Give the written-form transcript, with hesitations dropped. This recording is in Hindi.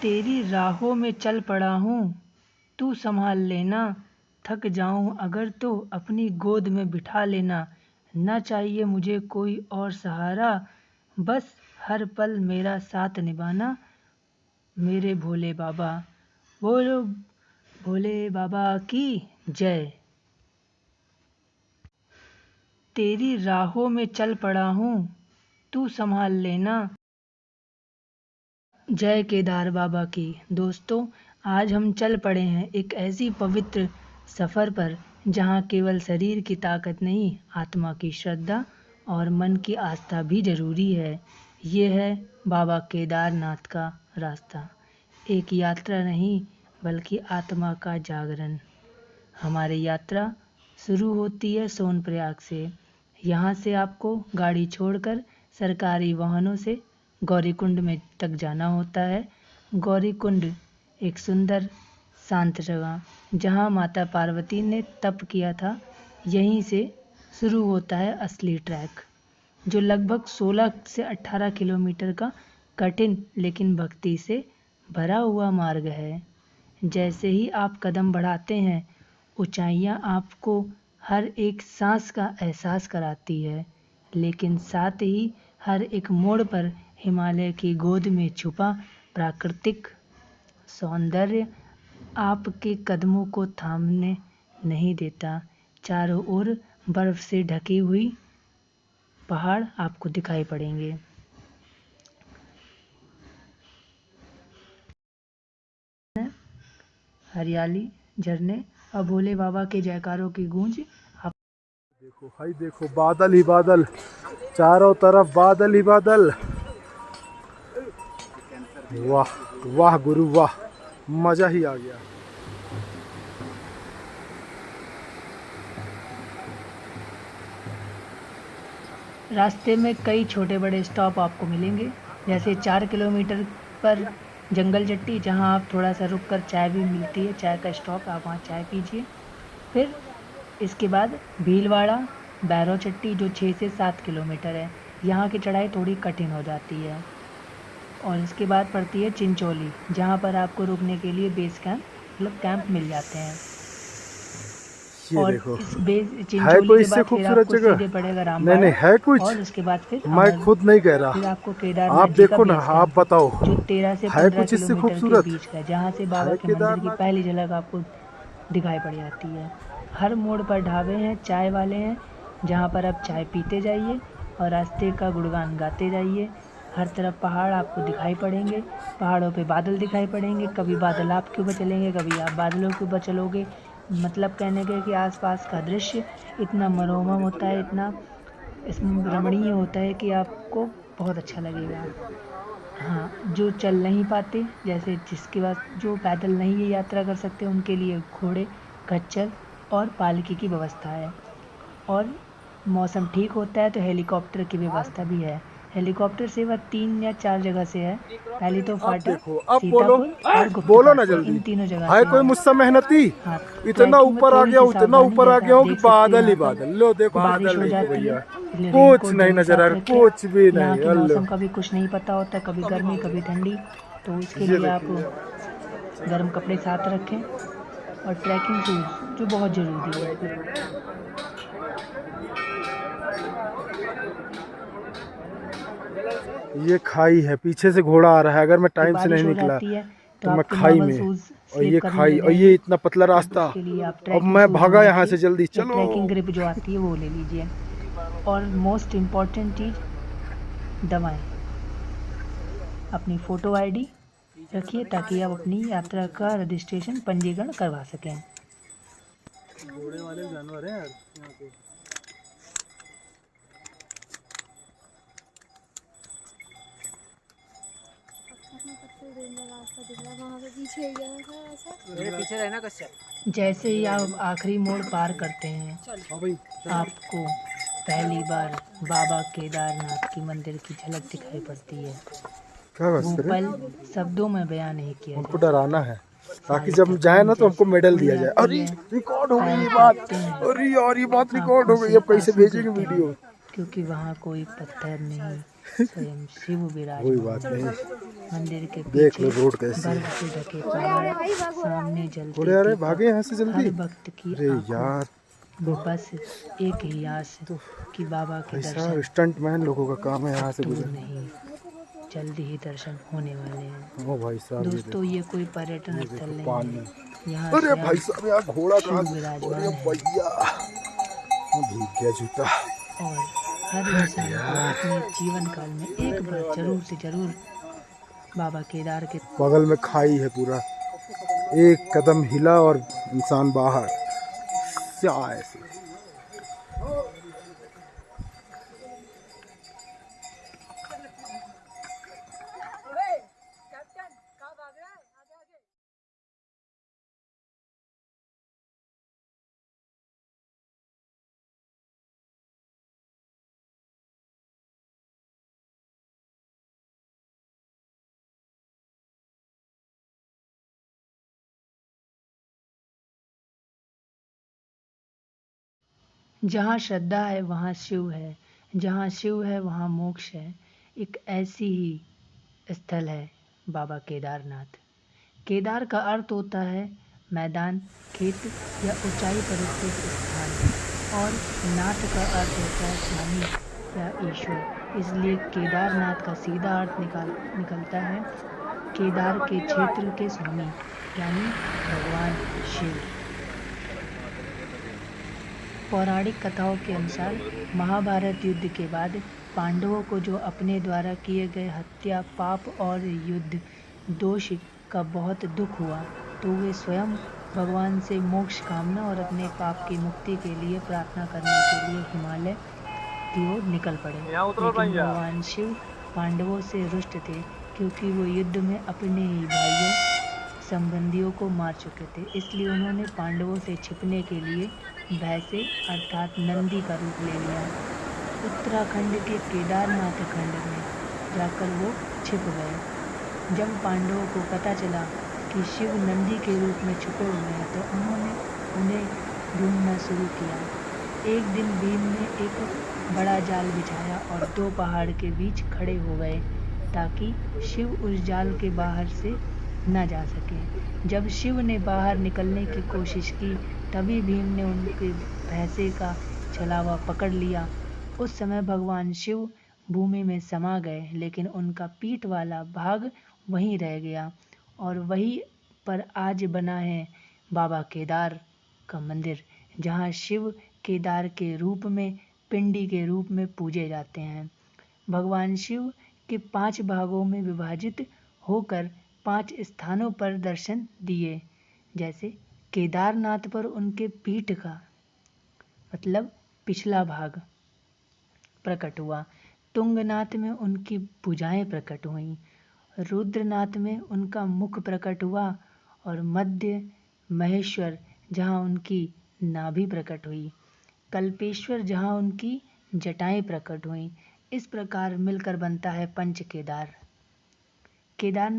तेरी राहों में चल पड़ा हूँ, तू संभाल लेना। थक जाऊँ अगर तो अपनी गोद में बिठा लेना। न चाहिए मुझे कोई और सहारा, बस हर पल मेरा साथ निभाना। मेरे भोले बाबा, बोलो भोले बाबा की जय। तेरी राहों में चल पड़ा हूँ, तू संभाल लेना। जय केदार बाबा की। दोस्तों, आज हम चल पड़े हैं एक ऐसी पवित्र सफ़र पर जहाँ केवल शरीर की ताकत नहीं, आत्मा की श्रद्धा और मन की आस्था भी ज़रूरी है। ये है बाबा केदारनाथ का रास्ता। एक यात्रा नहीं, बल्कि आत्मा का जागरण। हमारी यात्रा शुरू होती है सोनप्रयाग से। यहाँ से आपको गाड़ी छोड़कर सरकारी वाहनों से गौरीकुंड में तक जाना होता है। गौरीकुंड एक सुंदर शांत जगह, जहाँ माता पार्वती ने तप किया था। यहीं से शुरू होता है असली ट्रैक, जो लगभग 16 से 18 किलोमीटर का कठिन लेकिन भक्ति से भरा हुआ मार्ग है। जैसे ही आप कदम बढ़ाते हैं, ऊंचाइयां आपको हर एक सांस का एहसास कराती है, लेकिन साथ ही हर एक मोड़ पर हिमालय की गोद में छुपा प्राकृतिक सौंदर्य आपके कदमों को थामने नहीं देता। चारों ओर बर्फ से ढकी हुई पहाड़ आपको दिखाई पड़ेंगे। हरियाली, झरने और भोले बाबा के जयकारों की गूंज। देखो भाई, देखो बादल ही बादल, चारों तरफ बादल ही बादल। वाह वाह गुरु वाह, मजा ही आ गया। रास्ते में कई छोटे बड़े स्टॉप आपको मिलेंगे, जैसे 4 किलोमीटर पर जंगल चट्टी, जहां आप थोड़ा सा रुक कर चाय भी मिलती है, चाय का स्टॉप, आप वहां चाय पीजिए। फिर इसके बाद भीलवाड़ा बैरो चट्टी, जो 6 से 7 किलोमीटर है। यहाँ की चढ़ाई थोड़ी कठिन हो जाती है। और इसके बाद पड़ती है चिंचोली, जहाँ पर आपको रुकने के लिए बेस कैंप मतलब कैंप मिल जाते हैं। ये और देखो, इस बेस है चिंचोली कोई के इससे बाद फिर खूबसूरत आपको जगह? सीधे पड़ेगा नहीं रामबाड़ा। नहीं, है कुछ, और उसके बाद फिर मैं अमर, खुद नहीं कह फिर रहा। आपको केदारनाथ आप जी का देखो ना, बेस आप कैंप, बताओ, जो 13 से है 15 कुछ इससे किलोमीटर के खूबसूरत? बीच का है, जहाँ से बाबा है के मंदिर की केदारनाथ? पहली झलक आपको दिखाई पड़ जाती है। हर मोड़ पर ढाबे हैं, चाय वाले हैं, जहाँ पर आप चाय पीते जाइए और रास्ते का गुणगान गाते जाइए। हर तरफ पहाड़ आपको दिखाई पड़ेंगे, पहाड़ों पे बादल दिखाई पड़ेंगे। कभी बादल आपके ऊपर चलेंगे, कभी आप बादलों के ऊपर चलोगे। मतलब कहने के कि आसपास का दृश्य इतना मनोरम होता है, इतना इसमें रमणीय होता है कि आपको बहुत अच्छा लगेगा। हाँ, जो चल नहीं पाते, जैसे जिसके पास जो पैदल नहीं ये यात्रा कर सकते, उनके लिए घोड़े, खच्चर और पालकी की व्यवस्था है। और मौसम ठीक होता है तो हेलीकॉप्टर की व्यवस्था भी है। हेलीकॉप्टर सेवा 3 या 4 जगह से है। पहली तो अब फाटा, देखो, अब बोलो, सीतापुर और बोलो ना गुप्तकाशी, जल्दी। इन तीनों जगह है से कोई है। मुझसे मेहनती? हाँ, इतना ट्रैकिंग में ऊपर आ थोड़ी गया सी हूँ, इतना सावधानी, ऊपर आ जैसे गया आप हूँ कि देख सकते हो बादल ही यहाँ पर बादल। लो देखो, बारिश बादल हो देखो जाती है, भैया, इसलिए कुछ रेनकोट नहीं जल्दी नजर आ साथ रहा, रखें। कुछ भी यहाँ नहीं। के हेलो, मौसम का भी कुछ नहीं पता होता, कभी गर्मी कभी ठंडी, तो इसके ये लिए आप देखिए, गर्म कपड़े साथ रखें। और ट्रैकिंग शूज़ जो बहुत ज़रूरी है। ये खाई है, पीछे से घोड़ा आ रहा है। अगर मैं फिर टाइम से नहीं बारिश हो निकला जाती है तो तो मैं आपके खाई नॉर्मल में, शूज़ और स्लिप ये करने खाई, लग और ये जाएंगे। इतना पतला तो रास्ता। उसके लिए आप अब ट्रैकिंग मैं शूज़ ले भागा यहाँ लीजिए, से, जल्दी या चलो। ट्रैकिंग ग्रिप जो आती है वो ले लीजिए। और मोस्ट इम्पॉर्टेंट चीज़, दवाएं, अपनी फ़ोटो आईडी रखिए ताकि आप अपनी यात्रा का रजिस्ट्रेशन पंजीकरण करवा सकें। घोड़े वाले जानवर हैं यार यहाँ के। पीछे रहना कश्यप। जैसे ही आप आखिरी मोड़ पार करते हैं, आपको पहली बार बाबा केदारनाथ की मंदिर की झलक दिखाई पड़ती है। क्या वो बस पल शब्दों में बयान नहीं किया उनको जा डराना है, ताकि सारी जब जाए थकान ना तो हमको जैसे मेडल खुल दिया जाए। जाती अरे है, रिकॉर्ड हो गई पैर ये बात, कांपते हैं, अरे यार ये बात रिकॉर्ड आँखों हो गई। से अब कैसे आंसू भेजेंगे गिरते हैं, वीडियो? क्योंकि वहाँ कोई पत्थर नहीं, स्वयं शिव कोई विराजमान बात हैं। नहीं, मंदिर के देख पीछे लो रोड कैसी है। बर्फ से ढके पहाड़, सामने जलते अरे अरे भागे दीपक, यहाँ से जल्दी। हर भक्त की अरे आंखों यार, में बस एक ही आस तो कि बाबा के भाई साहब दर्शन स्टंट मैन लोगों का काम है अब यहाँ से दूर गुजर। नहीं, जल्द ही दर्शन होने वाले हैं। ओ भाई साहब, दोस्तों, ये कोई पर्यटन ये स्थल देखो नहीं पानी। है, यहाँ अरे स्वयं भाई साहब यार घोड़ा शिव कहाँ से? विराजमान अरे है भैया, भीग गया जूता। और हर इंसान को अपने जीवन काल में एक बार जरूर से जरूर बाबा केदार के बगल में खाई है पूरा, एक कदम हिला और इंसान बाहर। क्या ऐसे? जहाँ श्रद्धा है वहाँ शिव है, जहाँ शिव है वहाँ मोक्ष है। एक ऐसी ही स्थल है बाबा केदारनाथ। केदार का अर्थ होता है मैदान, खेत या ऊंचाई पर स्थित स्थान, और नाथ का अर्थ होता है स्वामी या ईश्वर। इसलिए केदारनाथ का सीधा अर्थ निकलता है केदार के क्षेत्र के स्वामी, यानी भगवान शिव। पौराणिक कथाओं के अनुसार महाभारत युद्ध के बाद पांडवों को जो अपने द्वारा किए गए हत्या, पाप और युद्ध दोष का बहुत दुख हुआ, तो वे स्वयं भगवान से मोक्ष कामना और अपने पाप की मुक्ति के लिए प्रार्थना करने के लिए हिमालय की ओर निकल पड़े। लेकिन भगवान शिव पांडवों से रुष्ट थे, क्योंकि वो युद्ध में अपने ही भाइयों संबंधियों को मार चुके थे। इसलिए उन्होंने पांडवों से छिपने के लिए भैंसे अर्थात नंदी का रूप ले लिया। उत्तराखंड के केदारनाथ खंड में जाकर वो छिप गए। जब पांडवों को पता चला कि शिव नंदी के रूप में छुपे हुए हैं, तो उन्होंने उन्हें ढूंढना शुरू किया। एक दिन भीम ने एक बड़ा जाल बिछाया और दो पहाड़ के बीच खड़े हो गए, ताकि शिव उस जाल के बाहर से न जा सके। जब शिव ने बाहर निकलने की कोशिश की, तभी भीम ने उनके भैंसे का छलावा पकड़ लिया। उस समय भगवान शिव भूमि में समा गए, लेकिन उनका पीठ वाला भाग वहीं रह गया, और वहीं पर आज बना है बाबा केदार का मंदिर, जहाँ शिव केदार के रूप में, पिंडी के रूप में पूजे जाते हैं। भगवान शिव के 5 भागों में विभाजित होकर 5 स्थानों पर दर्शन दिए। जैसे केदारनाथ पर उनके पीठ का मतलब पिछला भाग प्रकट हुआ, तुंगनाथ में उनकी भुजाएं प्रकट हुईं, रुद्रनाथ में उनका मुख प्रकट हुआ, और मध्य महेश्वर जहाँ उनकी नाभि प्रकट हुई, कल्पेश्वर जहाँ उनकी जटाएं प्रकट हुईं। इस प्रकार मिलकर बनता है पंच केदार। केदार